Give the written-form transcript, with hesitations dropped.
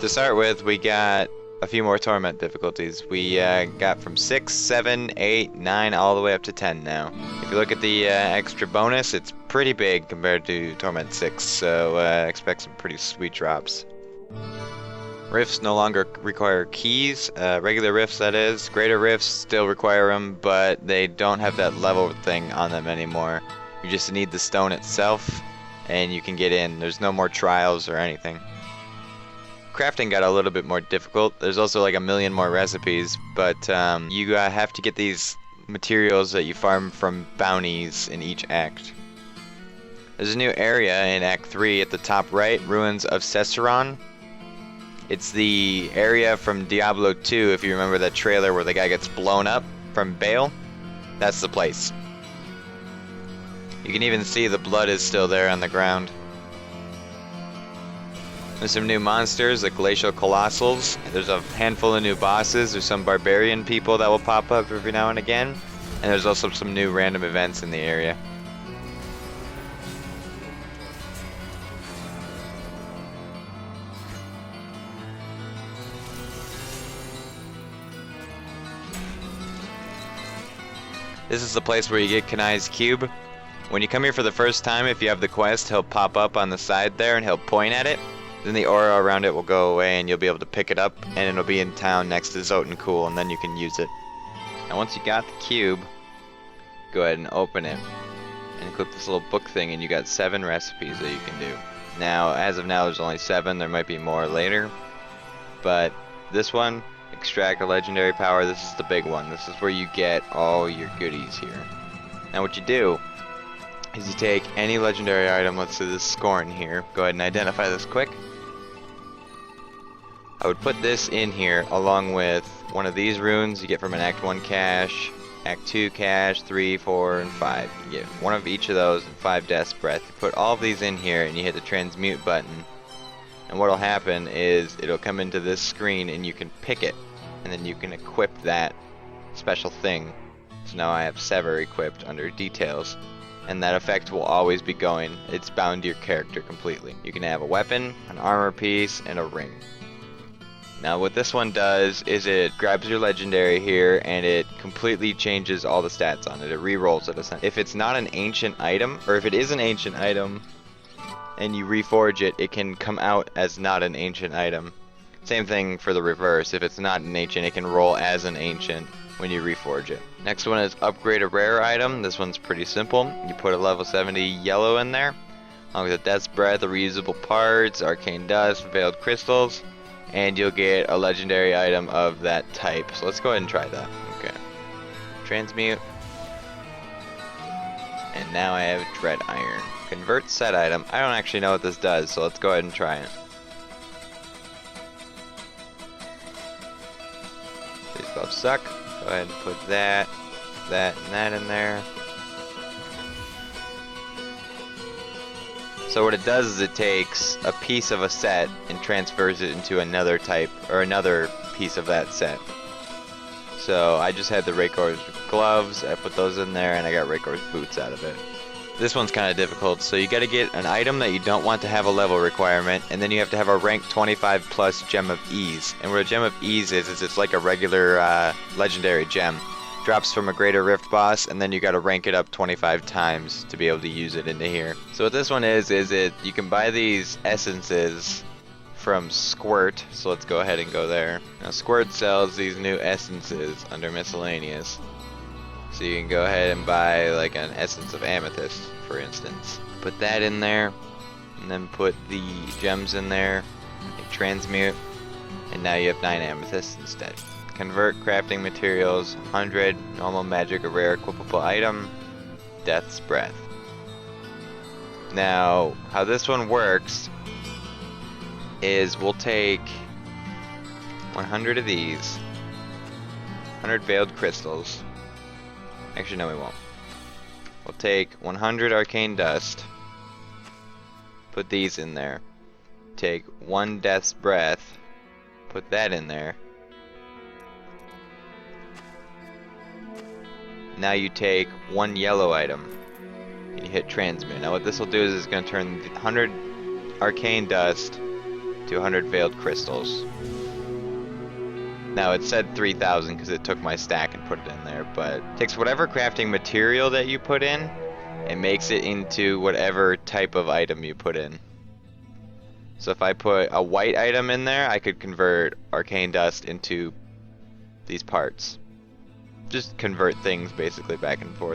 To start with, we got a few more torment difficulties. We got from 6, 7, 8, 9, all the way up to 10 now. If you look at the extra bonus, it's pretty big compared to Torment 6, so expect some pretty sweet drops. Rifts no longer require keys, regular rifts that is. Greater rifts still require them, but they don't have that level thing on them anymore. You just need the stone itself, and you can get in. There's no more trials or anything. Crafting got a little bit more difficult. There's also like a million more recipes, but you have to get these materials that you farm from bounties in each act. There's a new area in Act 3 at the top right, Ruins of Cesseron. It's the area from Diablo 2, if you remember that trailer where the guy gets blown up from Bale. That's the place. You can even see the blood is still there on the ground. There's some new monsters, like Glacial Colossals. There's a handful of new bosses. There's some barbarian people that will pop up every now and again. And there's also some new random events in the area. This is the place where you get Kanai's cube. When you come here for the first time, if you have the quest, he'll pop up on the side there and he'll point at it. Then the aura around it will go away and you'll be able to pick it up, and it'll be in town next to Zotencool, and then you can use it. Now once you got the cube, go ahead and open it and click this little book thing, and you got 7 recipes that you can do. Now as of now there's only 7, there might be more later, but this one, extract a legendary power, this is the big one. This is where you get all your goodies here. Now what you do is you take any legendary item, let's say this Scorn here, go ahead and identify this quick. I would put this in here along with one of these runes you get from an Act 1 cache, Act 2 cache, 3, 4, and 5. You get one of each of those and 5 Death's Breath. You put all of these in here and you hit the transmute button. And what will happen is it'll come into this screen and you can pick it. And then you can equip that special thing. So now I have Sever equipped under details. And that effect will always be going. It's bound to your character completely. You can have a weapon, an armor piece, and a ring. Now what this one does is it grabs your legendary here and it completely changes all the stats on it. It re-rolls it essentially. If it's not an ancient item, or if it is an ancient item and you reforge it, it can come out as not an ancient item. Same thing for the reverse. If it's not an ancient, it can roll as an ancient when you reforge it. Next one is upgrade a rare item. This one's pretty simple. You put a level 70 yellow in there, along with a Death's Breath, reusable parts, arcane dust, veiled crystals, and you'll get a legendary item of that type. So let's go ahead and try that. Okay. Transmute. And now I have Dread Iron. Convert set item. I don't actually know what this does, so let's go ahead and try it. These both suck. Go ahead and put that, and that in there. So what it does is it takes a piece of a set and transfers it into another type, or another piece of that set. So I just had the Raycor's gloves, I put those in there, and I got Raycor's boots out of it. This one's kind of difficult, so you gotta get an item that you don't want to have a level requirement, and then you have to have a rank 25 plus Gem of Ease. And what a Gem of Ease is it's like a regular legendary gem. Drops from a Greater Rift boss, and then you gotta rank it up 25 times to be able to use it into here. So what this one is you can buy these essences from Squirt, so let's go ahead and go there. Now Squirt sells these new essences under miscellaneous. So you can go ahead and buy like an essence of amethyst, for instance. Put that in there, and then put the gems in there, and transmute, and now you have 9 amethysts instead. Convert crafting materials, 100, normal magic, a rare equipable item, Death's Breath. Now, how this one works is we'll take 100 of these, 100 veiled crystals. Actually, no, we won't. We'll take 100 arcane dust, put these in there. Take 1 Death's Breath, put that in there. Now you take 1 yellow item and you hit transmute. Now what this will do is it's going to turn 100 arcane dust to 200 veiled crystals. Now it said 3,000 because it took my stack and put it in there, but it takes whatever crafting material that you put in and makes it into whatever type of item you put in. So if I put a white item in there, I could convert arcane dust into these parts. Just convert things basically back and forth.